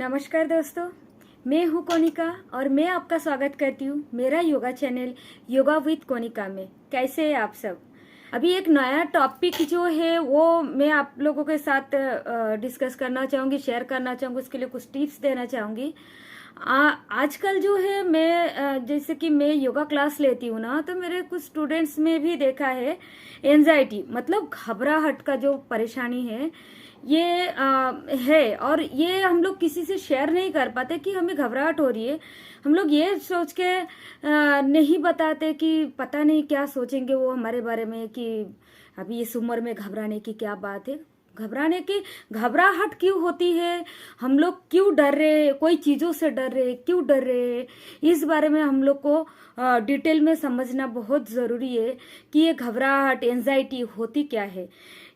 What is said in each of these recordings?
नमस्कार दोस्तों, मैं हूँ कोनिका और मैं आपका स्वागत करती हूँ मेरा yoga channel yoga with Konika में। कैसे हैं आप सब? अभी एक नया टॉपिक जो है वो मैं आप लोगों के साथ डिस्कस करना चाहूँगी, शेयर करना चाहूँगी, उसके लिए कुछ टिप्स देना चाहूँगी। आजकल जो है मैं जैसे कि मैं योगा क्लास लेती हूँ ना, तो मेरे कुछ स्टूडेंट्स में भी देखा है एंजाइटी मतलब घबराहट का जो परेशानी है ये है। और ये हम लोग किसी से शेयर नहीं कर पाते कि हमें घबराहट हो रही है। हम लोग ये सोच के नहीं बताते कि पता नहीं क्या सोचेंगे वो हमारे बारे में कि अभी इस उम्र में घबराने की क्या बात है। घबराने की घबराहट क्यों होती है, हम लोग क्यों डर रहे हैं, कोई चीज़ों से डर रहे हैं, क्यों डर रहे हैं, इस बारे में हम लोग को डिटेल में समझना बहुत ज़रूरी है कि ये घबराहट एंजाइटी होती क्या है।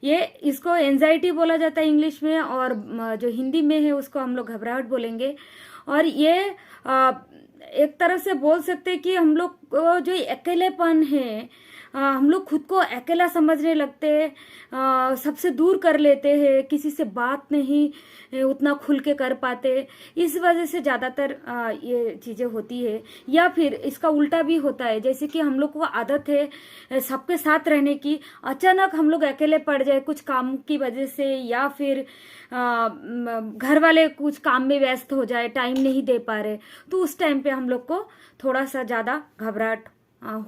ये इसको एंजाइटी बोला जाता है इंग्लिश में, और जो हिंदी में है उसको हम लोग घबराहट बोलेंगे। और ये एक तरह से बोल सकते हैं कि हम लोग को जो अकेलेपन है, हम लोग खुद को अकेला समझने लगते हैं, सबसे दूर कर लेते हैं, किसी से बात नहीं उतना खुल के कर पाते। इस वजह से ज़्यादातर ये चीज़ें होती है। या फिर इसका उल्टा भी होता है, जैसे कि हम लोग को आदत है सबके साथ रहने की, अचानक हम लोग अकेले पड़ जाए कुछ काम की वजह से, या फिर घर वाले कुछ काम में व्यस्त हो जाए, टाइम नहीं दे पा रहे, तो उस टाइम पे हम लोग को थोड़ा सा ज़्यादा घबराहट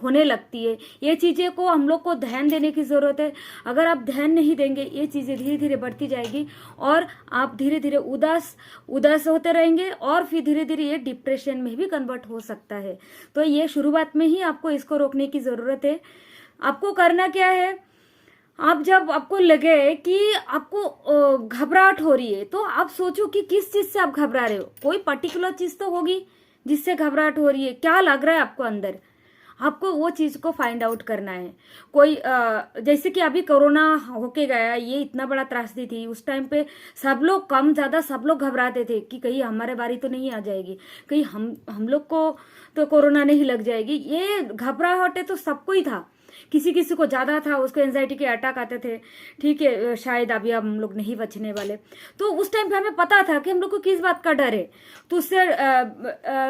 होने लगती है। ये चीज़ें को हम लोग को ध्यान देने की ज़रूरत है। अगर आप ध्यान नहीं देंगे ये चीज़ें धीरे धीरे बढ़ती जाएगी और आप धीरे धीरे उदास होते रहेंगे, और फिर धीरे धीरे ये डिप्रेशन में भी कन्वर्ट हो सकता है। तो ये शुरुआत में ही आपको इसको रोकने की ज़रूरत है। आपको करना क्या है, आप जब आपको लगे कि आपको घबराहट हो रही है, तो आप सोचो कि किस चीज़ से आप घबरा रहे हो। कोई पर्टिकुलर चीज़ तो होगी जिससे घबराहट हो रही है। क्या लग रहा है आपको अंदर, आपको वो चीज़ को फाइंड आउट करना है। कोई जैसे कि अभी कोरोना होके गया, ये इतना बड़ा त्रासदी थी। उस टाइम पे सब लोग कम ज़्यादा सब लोग घबराते थे कि कहीं हमारे बारी तो नहीं आ जाएगी, कहीं हम लोग को तो कोरोना नहीं लग जाएगी। ये घबराहट तो सबको ही था, किसी किसी को ज़्यादा था, उसको एंजाइटी के अटैक आते थे। ठीक है, शायद अभी अब हम लोग नहीं बचने वाले। तो उस टाइम पे हमें पता था कि हम लोग को किस बात का डर है। तो उससे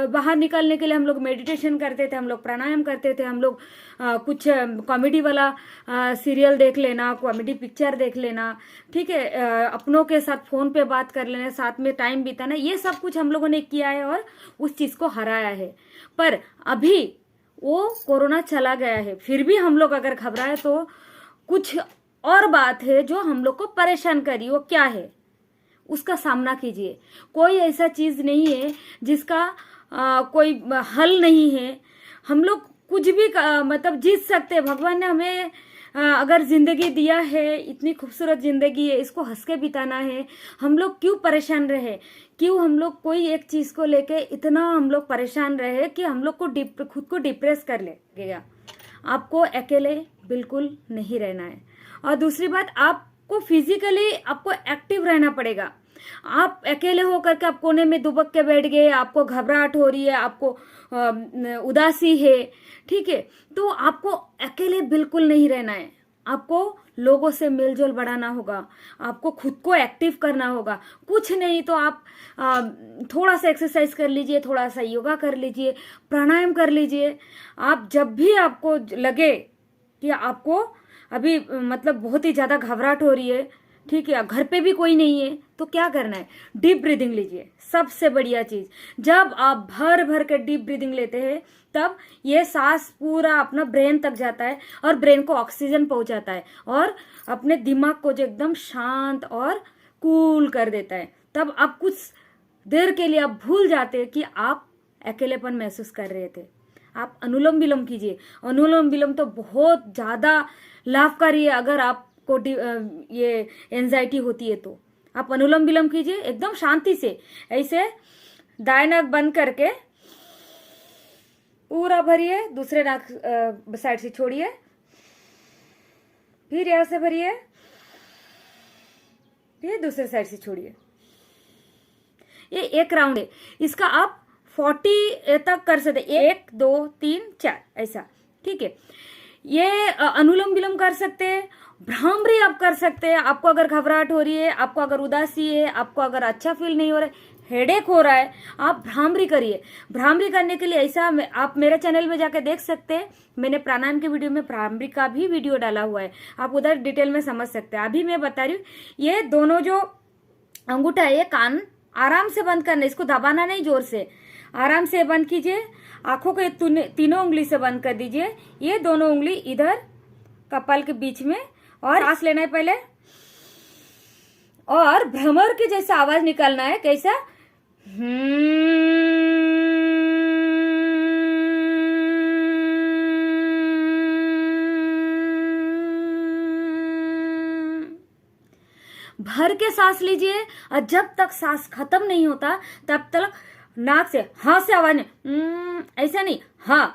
बाहर निकलने के लिए हम लोग मेडिटेशन करते थे, हम लोग प्राणायाम करते थे, हम लोग कुछ कॉमेडी वाला सीरियल देख लेना, कॉमेडी पिक्चर देख लेना, ठीक है, अपनों के साथ फ़ोन पे बात कर लेना, साथ में टाइम बिताना, ये सब कुछ हम लोगों ने किया है और उस चीज़ को हराया है। पर अभी वो कोरोना चला गया है, फिर भी हम लोग अगर घबराए तो कुछ और बात है जो हम लोग को परेशान करी। वो क्या है, उसका सामना कीजिए। कोई ऐसा चीज़ नहीं है जिसका कोई हल नहीं है। हम लोग कुछ भी मतलब जीत सकते हैं। भगवान ने हमें अगर जिंदगी दिया है, इतनी खूबसूरत जिंदगी है, इसको हंस के बिताना है। हम लोग क्यों परेशान रहे, क्यों हम लोग कोई एक चीज़ को लेके इतना हम लोग परेशान रहे कि हम लोग को खुद को डिप्रेस कर लेगा। आपको अकेले बिल्कुल नहीं रहना है। और दूसरी बात, आपको फिजिकली आपको एक्टिव रहना पड़ेगा। आप अकेले होकर के आप कोने में दुबक के बैठ गए, आपको घबराहट हो रही है, आपको उदासी है, ठीक है, तो आपको अकेले बिल्कुल नहीं रहना है। आपको लोगों से मेलजोल बढ़ाना होगा, आपको खुद को एक्टिव करना होगा। कुछ नहीं तो आप थोड़ा सा एक्सरसाइज कर लीजिए, थोड़ा सा योगा कर लीजिए, प्राणायाम कर लीजिए। आप जब भी आपको लगे कि आपको अभी मतलब बहुत ही ज़्यादा घबराहट हो रही है, ठीक है, घर पे भी कोई नहीं है, तो क्या करना है, डीप ब्रीदिंग लीजिए। सबसे बढ़िया चीज़, जब आप भर भर के डीप ब्रीदिंग लेते हैं तब ये सांस पूरा अपना ब्रेन तक जाता है और ब्रेन को ऑक्सीजन पहुंचाता है और अपने दिमाग को जो एकदम शांत और कूल कर देता है। तब आप कुछ देर के लिए आप भूल जाते हैं कि आप अकेलेपन महसूस कर रहे थे। आप अनुलोम विलोम कीजिए। अनुलोम विलोम तो बहुत ज़्यादा लाभकारी है। अगर आपको ये एंजाइटी होती है तो आप अनुलोम विलोम कीजिए एकदम शांति से। ऐसे दाएं नाक बंद करके पूरा भरिए, दूसरे नाक साइड से छोड़िए, फिर यहां से भरिए, फिर दूसरे साइड से छोड़िए। ये एक राउंड है, इसका आप 40 तक कर सकते, 1 2 3 4 ऐसा, ठीक है। ये अनुलोम विलोम कर सकते हैं भ्रामरी आप कर सकते हैं। आपको अगर घबराहट हो रही है, आपको अगर उदासी है, आपको अगर अच्छा फील नहीं हो रहा है, हेडेक हो रहा है, आप भ्रामरी करिए। भ्रामरी करने के लिए ऐसा आप मेरे चैनल में जाके देख सकते हैं। मैंने प्राणायाम के वीडियो में भ्रामरी का भी वीडियो डाला हुआ है, आप उधर डिटेल में समझ सकते हैं। अभी मैं बता रही हूँ, ये दोनों जो अंगूठा है, ये कान आराम से बंद करना, इसको दबाना नहीं, जोर से आराम से बंद कीजिए। आंखों के तीनों उंगली से बंद कर दीजिए। ये दोनों उंगली इधर कपाल के बीच में, और सांस लेना है पहले, और भ्रमर के जैसा आवाज निकालना है। कैसा? भर के सांस लीजिए, और जब तक सांस खत्म नहीं होता तब तक नाक से हाँ से आवाज नहीं, ऐसा नहीं, हाँ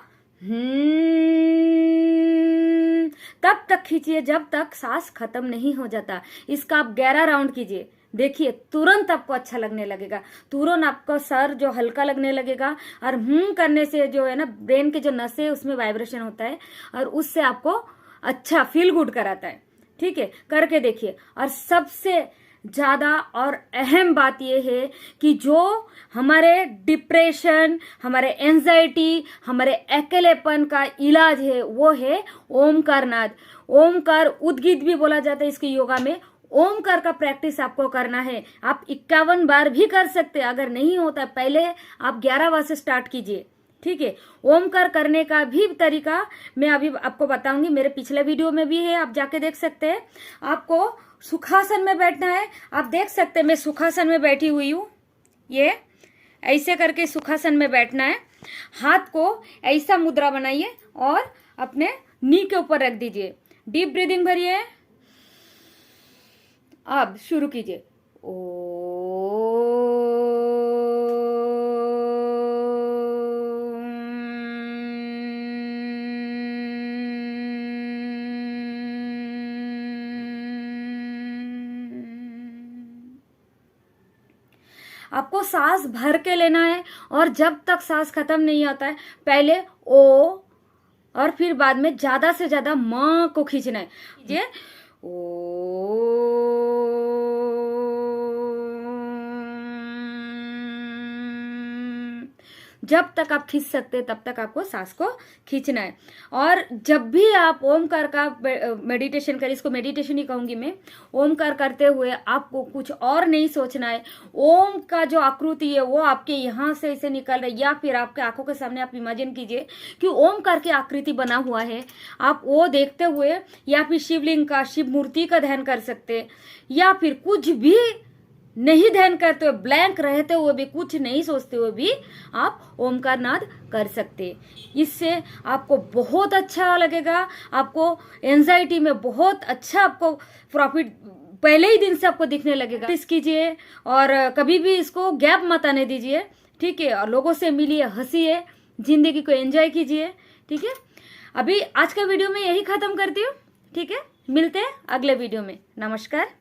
तब तक खींचिए जब तक सांस खत्म नहीं हो जाता। इसका आप 11 राउंड कीजिए, देखिए तुरंत आपको अच्छा लगने लगेगा। तुरंत आपका सर जो हल्का लगने लगेगा, और करने से जो है ना, ब्रेन के जो नसें उसमें वाइब्रेशन होता है, और उससे आपको अच्छा फील गुड कराता है। ठीक है, करके देखिए। और सबसे ज्यादा और अहम बात यह है कि जो हमारे डिप्रेशन, हमारे एंजाइटी, हमारे अकेलेपन का इलाज है वो है ओमकार नाद। ओमकार उद्गीत भी बोला जाता है इसके योगा में। ओमकार का प्रैक्टिस आपको करना है। आप 51 बार भी कर सकते हैं। अगर नहीं होता पहले आप 11 बार से स्टार्ट कीजिए। ठीक है, ओमकार करने का भी तरीका मैं अभी आपको बताऊंगी, मेरे पिछले वीडियो में भी है, आप जाके देख सकते हैं। आपको सुखासन में बैठना है। आप देख सकते हैं मैं सुखासन में बैठी हुई हूँ। ये ऐसे करके सुखासन में बैठना है। हाथ को ऐसा मुद्रा बनाइए और अपने नी के ऊपर रख दीजिए। डीप ब्रीदिंग भरिए। अब शुरू कीजिए। आपको सांस भर के लेना है, और जब तक सांस खत्म नहीं होता है पहले ओ, और फिर बाद में ज्यादा से ज्यादा म को खींचना है। ये ओ, जब तक आप खींच सकते हैं तब तक आपको सांस को खींचना है। और जब भी आप ओमकार का मेडिटेशन करें, इसको मेडिटेशन ही कहूंगी मैं, ओमकार करते हुए आपको कुछ और नहीं सोचना है। ओम का जो आकृति है वो आपके यहाँ से ऐसे निकल रहा है, या फिर आपके आंखों के सामने आप इमेजिन कीजिए कि ओमकार की आकृति बना हुआ है। आप वो देखते हुए, या फिर शिवलिंग का, शिव मूर्ति का ध्यान कर सकते हैं, या फिर कुछ भी नहीं ध्यान करते हुए, ब्लैंक रहते हुए भी, कुछ नहीं सोचते हुए भी आप ओमकार नाद कर सकते हैं। इससे आपको बहुत अच्छा लगेगा। आपको एंजाइटी में बहुत अच्छा आपको प्रॉफिट पहले ही दिन से आपको दिखने लगेगा। इस कीजिए, और कभी भी इसको गैप मत आने दीजिए। ठीक है, और लोगों से मिलिए, हंसिए, जिंदगी को एंजॉय कीजिए। ठीक है, अभी आज का वीडियो में यही खत्म करती हूँ। ठीक है, मिलते हैं अगले वीडियो में। नमस्कार।